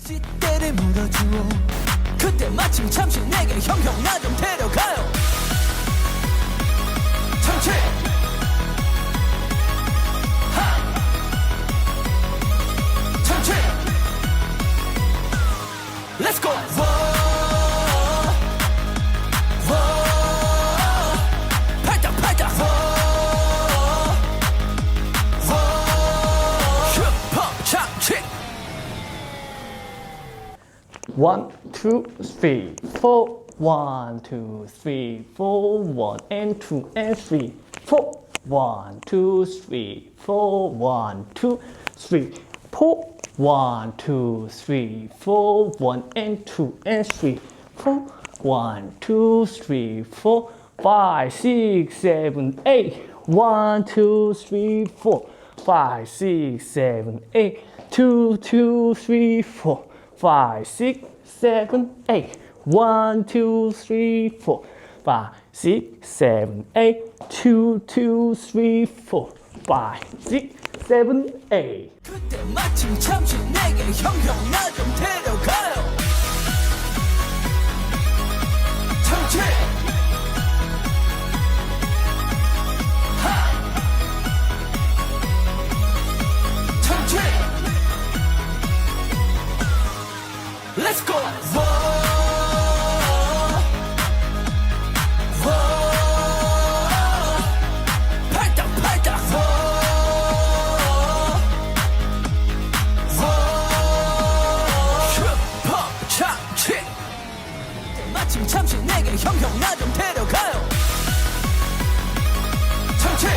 시대를 물어주오. 그때 마침 잠시 내게 형 나 좀 데려가요. 참치 참치 Let's go. 팔딱 팔딱 슈퍼 참치. 1, 2, 3, 4. 1, 2, 3, 4. 1 and 2 and 3, 4. 1, 2, 3, 4. 1, 2, 3, 4. 1, 2, 3, 4. 1 and 2 and 3, 4. 1, 2, 3, 4. 5, 6, 7, 8. 1, 2, 3, 4. 5, 6, 7, 8. 2, 2, 3, 4. 5, 6, 7, 8. 1, 2, 3, 4. 5, 6, 7, 8. 2, 2, 3, 4. 5, 6, 7, 8. 그때 마침 잠시 내게 형 나 좀 데려가요. 참치 참치 Let's go. 팔딱 팔딱 슈퍼 참치. 마침 잠시 내게 형 나 좀 데려가요. 참치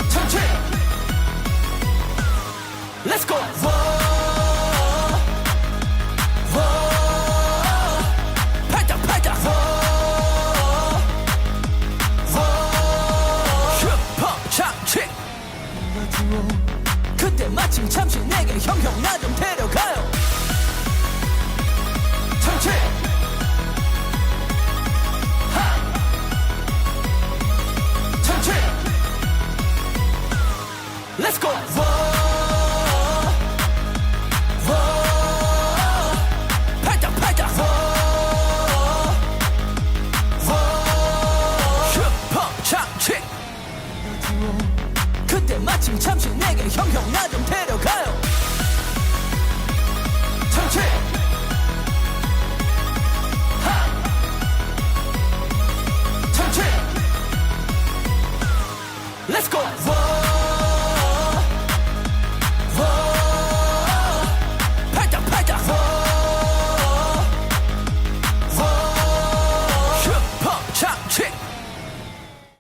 참치 Let's go. 팔딱 팔딱 슈퍼 참치. 그때 마침 잠시 내게 형 나 좀 데려가요. 참치 참치 Let's go. 팔딱 팔딱 슈퍼 참치. 그때 마침 잠시 내게 형 나 좀 데려가요.